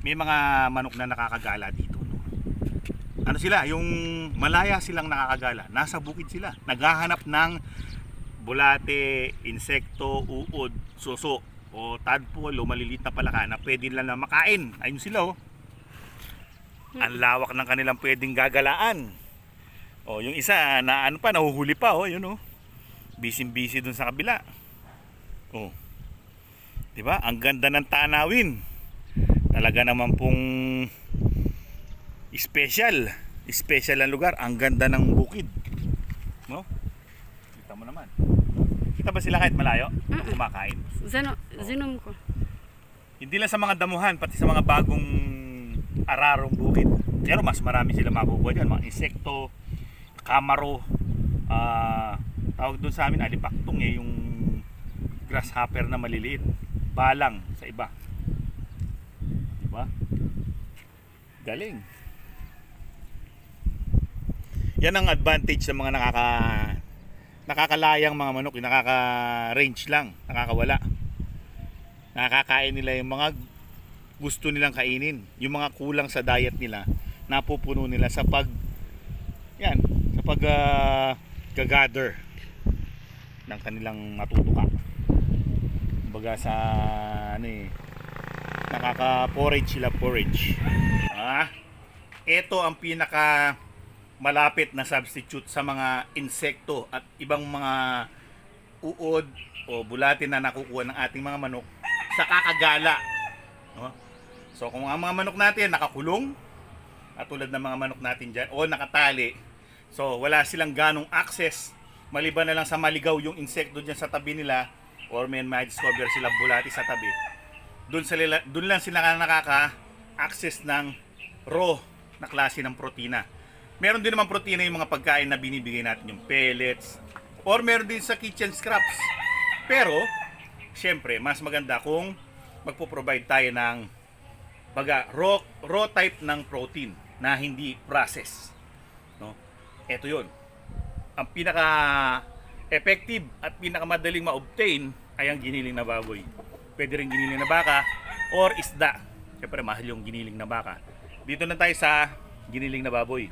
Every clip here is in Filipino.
may mga manok na nakakagala dito, no? Ano sila, yung malaya silang nakakagala, nasa bukid sila, naghahanap ng bulate, insekto, uod, suso o tadpole o maliliit na palaka na pwede lang na makain. Ayun sila, oh. Ang lawak ng kanilang pwedeng gagalaan. Oh, yung isa na ano pa, nahuhuli pa, oh, yun, oh. Busy dun sa kabila. Oh. 'Di ba? Ang ganda ng tanawin. Talaga naman pong special ang lugar. Ang ganda ng bukid, no? Kita mo naman. Kita ba sila kahit malayo? Kumakain. Zinom ko. Hindi lang sa mga damuhan, pati sa mga bagong ararong bukid. Pero mas marami sila makukuha dyan. Mga insekto, kamaro, tawag doon sa amin alipaktong, yung grasshopper na maliliit. Balang sa iba. Diba? Galing. Yan ang advantage ng mga nakakalayang mga manok, nakaka-range lang, nakakawala. Nakakain nila yung mga gusto nilang kainin, yung mga kulang sa diet nila, napupuno nila sa gather ng kanilang matutuka. Kumbaga sa nakaka-forage sila, forage. Ito ang pinaka malapit na substitute sa mga insekto at ibang mga uod o bulate na nakukuha ng ating mga manok sa kakagala, no? So kung ang mga manok natin nakakulong, at tulad ng mga manok natin dyan, o nakatali, so wala silang ganong access, maliban na lang sa maligaw yung insekto dyan sa tabi nila, or may discover silang bulati sa tabi, dun lang sila nakaka-access ng raw na klase ng protina. Meron din naman protina yung mga pagkain na binibigay natin, yung pellets, or meron din sa kitchen scraps. Pero syempre mas maganda kung magpo-provide tayo ng raw type ng protein na hindi process, no? Ito yun. Ang pinaka effective at pinakamadaling ma-obtain ay ang giniling na baboy. Pwede rin giniling na baka or isda. Siyempre mahal yung giniling na baka. Dito na tayo sa giniling na baboy.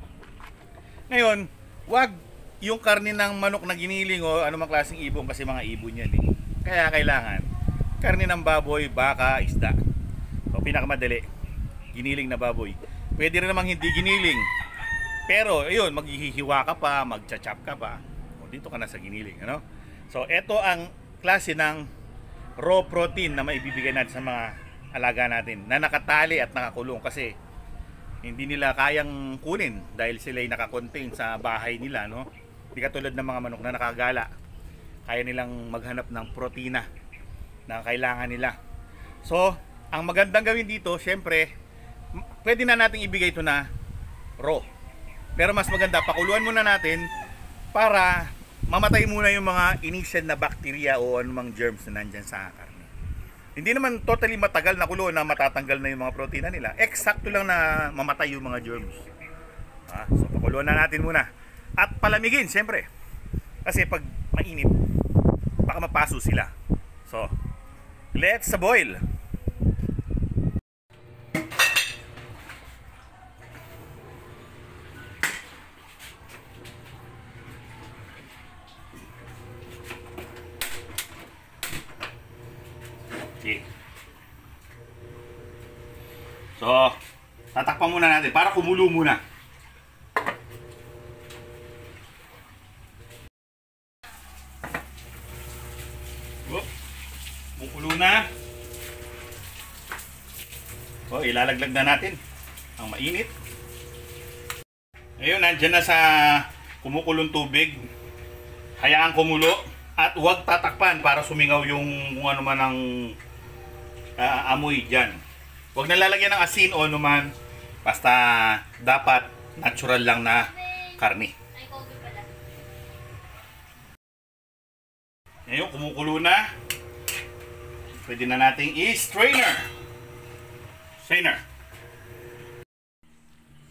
Ngayon, wag yung karne ng manok na giniling o anumang klaseng ibon, kasi mga ibon yan, eh. Kaya kailangan karne ng baboy, baka, isda. So pinakamadali, giniling na baboy. Pwede rin namang hindi giniling. Pero ayun, maghihiwa ka pa, magcha-chop ka pa. O dito ka na sa giniling, ano? So ito ang klase ng raw protein na maibibigay natin sa mga alaga natin na nakatali at nakakulong, kasi hindi nila kayang kunin dahil sila ay nakakontain sa bahay nila, no? Hindi katulad ng mga manok na nakagala. Kaya nilang maghanap ng protina na kailangan nila. So, ang magandang gawin dito, syempre, pwede na nating ibigay ito na raw. Pero mas maganda, pakuluan muna natin para mamatay muna yung mga initial na bacteria o anumang germs na nandyan sa karne. Hindi naman totally matagal na kulo na matatanggal na yung mga protina nila. Eksakto lang na mamatay yung mga germs. So pakuluan na natin muna. At palamigin, siyempre. Kasi pag mainit, baka mapaso sila. So, let's boil. Okay. So, tatakpan muna natin para kumulo muna. Kumukulo na. So, ilalaglag na natin ang mainit. Ngayon, nandyan na sa kumukulong tubig. Hayaan kumulo at huwag tatakpan para sumingaw yung kung ano man ang amoy dyan. Huwag nalalagyan ng asin o anuman. Basta dapat natural lang na karne. Ngayon, kumukulo na. Pwede na nating i-strainer.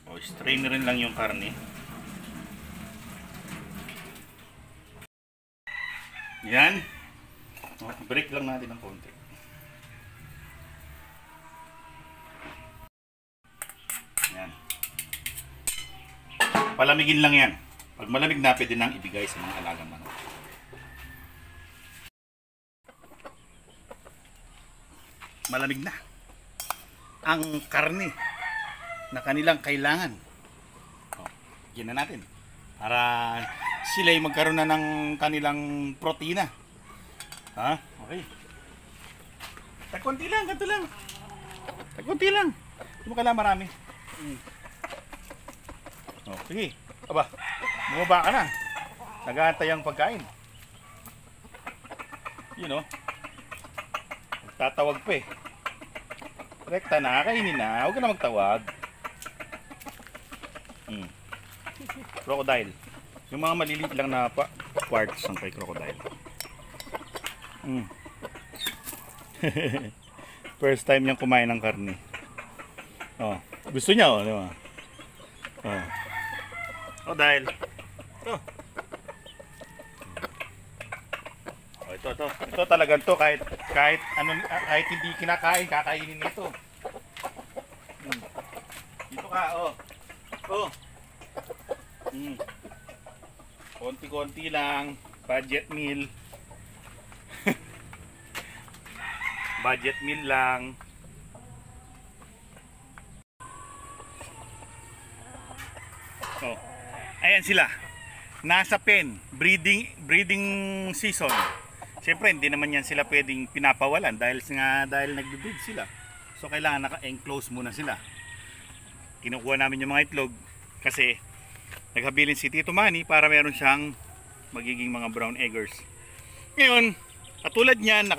O, strainerin lang yung karne. Yan. O, break lang natin ng konti. Papalamigin lang yan. Pag malamig na, pwede nang ibigay sa mga alagang manok. Malamig na ang karne na kanilang kailangan. Yan na natin. Para sila ay magkaroon na ng kanilang protina. Ha? Okay. Tagkunti lang, ganito lang. Tagkunti lang. Hindi mo kailangan marami. Oh, sige. Aba, bumaba ka na. Nag-aantay ang pagkain. You know. Tatawag pa eh. Rekta na, kainin na. Huwag ka na magtawag. Crocodile. Yung mga maliliit lang na parts ng kay crocodile. First time niyang kumain ng karne. Oh, gusto niya oh, di ba? Oh. Crocodile. Ito. Oh, ito. Ito talagang to kahit kahit hindi kinakain, kakainin nito. Dito ka, oh. Oh. Konti-konti lang, budget meal. Budget meal lang. Oh. Ayan sila. Nasa pen, breeding season. Siyempre hindi naman yan sila pwedeng pinapawalan dahil nagbe-breed sila. So kailangan naka-enclose muna sila. Kinukuha namin yung mga itlog kasi naghabilin si Tito Manny para meron siyang magiging mga brown eggers. Ngayon, katulad niyan,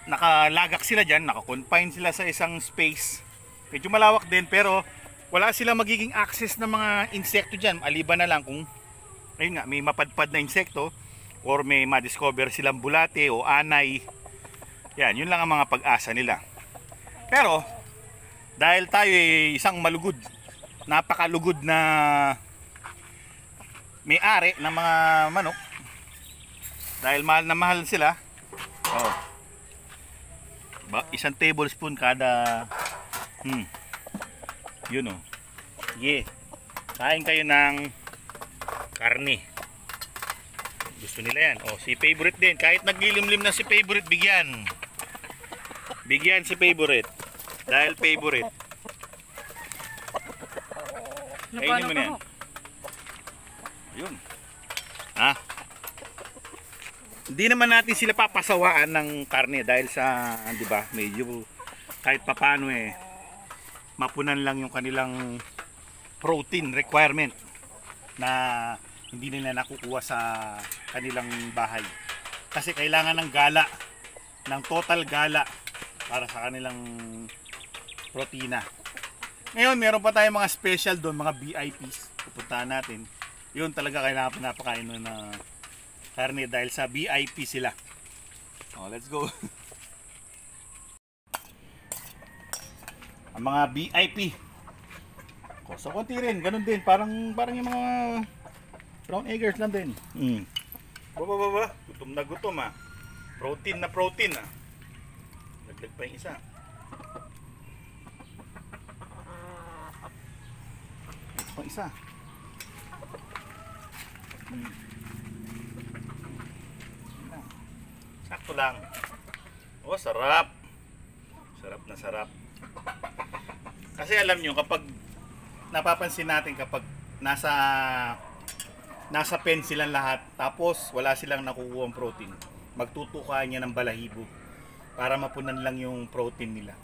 nakalagak sila diyan, naka-confine sila sa isang space. Medyo malawak din pero wala silang magiging access ng mga insekto diyan. Maliban na lang kung ayun nga, may mapadpad na insekto or may ma-discover silang bulate o anay. Yan, yun lang ang mga pag-asa nila. Pero dahil tayo ay isang malugod, napakalugod na may-ari ng mga manok, dahil mahal na mahal sila, oh, isang tablespoon kada yun oh. Yeah. Kain kayo ng karne. Gusto nila yan. Oh, si favorite din. Kahit naglilimlim na si favorite, bigyan. Bigyan si favorite. Dahil favorite. Kainin mo na yan. Ayun. Ha? Hindi naman natin sila papasawaan ng karne dahil sa, di ba, medyo kahit papano eh mapunan lang yung kanilang protein requirement na hindi nila nakukuha sa kanilang bahay. Kasi kailangan ng gala, ng total gala para sa kanilang protina. Ngayon, meron pa tayong mga special doon, mga VIPs. Pupuntahan natin. Yun talaga kailangan pinapakain na karne dahil sa VIP sila. Oh, let's go. Ang mga VIP. So konti rin, ganun din, parang yung mga brown eggers lang din. Baba. Gutom na gutom ah. Protein na protein ah. Dagdag pa yung isa. Ito pa isa. Sakto lang. Oh, sarap. Sarap na sarap. Kasi alam nyo, kapag napapansin natin kapag nasa pen silang lahat tapos wala silang nakukuha protein, magtutukaan niya ng balahibo para mapunan lang yung protein nila.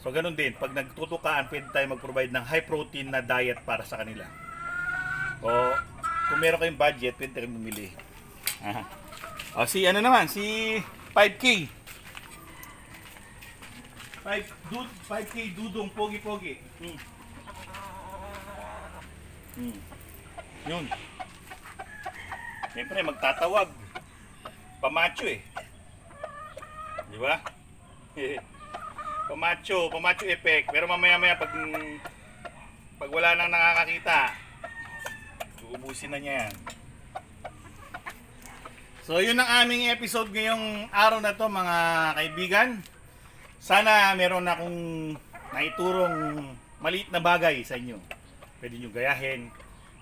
So ganun din, pag nagtutukaan, pwede tayo mag-provide ng high protein na diet para sa kanila. O kung meron kayong budget, pwede kayong bumili. O si ano naman, si 5K 5K dudong pogi-pogi. Yun. Siyempre magtatawag. Pamacho eh. Di ba? Pamacho effect. Pero mamaya-maya pag wala nang nakakakita, uubusin na niya yan. So yun ang aming episode ngayong araw na to mga kaibigan. Sana meron akong naiturong maliit na bagay sa inyo. Pwede nyo gayahin.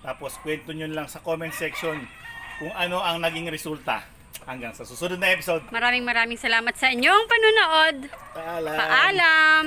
Tapos kwento nyo lang sa comment section kung ano ang naging resulta. Hanggang sa susunod na episode. Maraming salamat sa inyong panonood. Paalam! Paalam!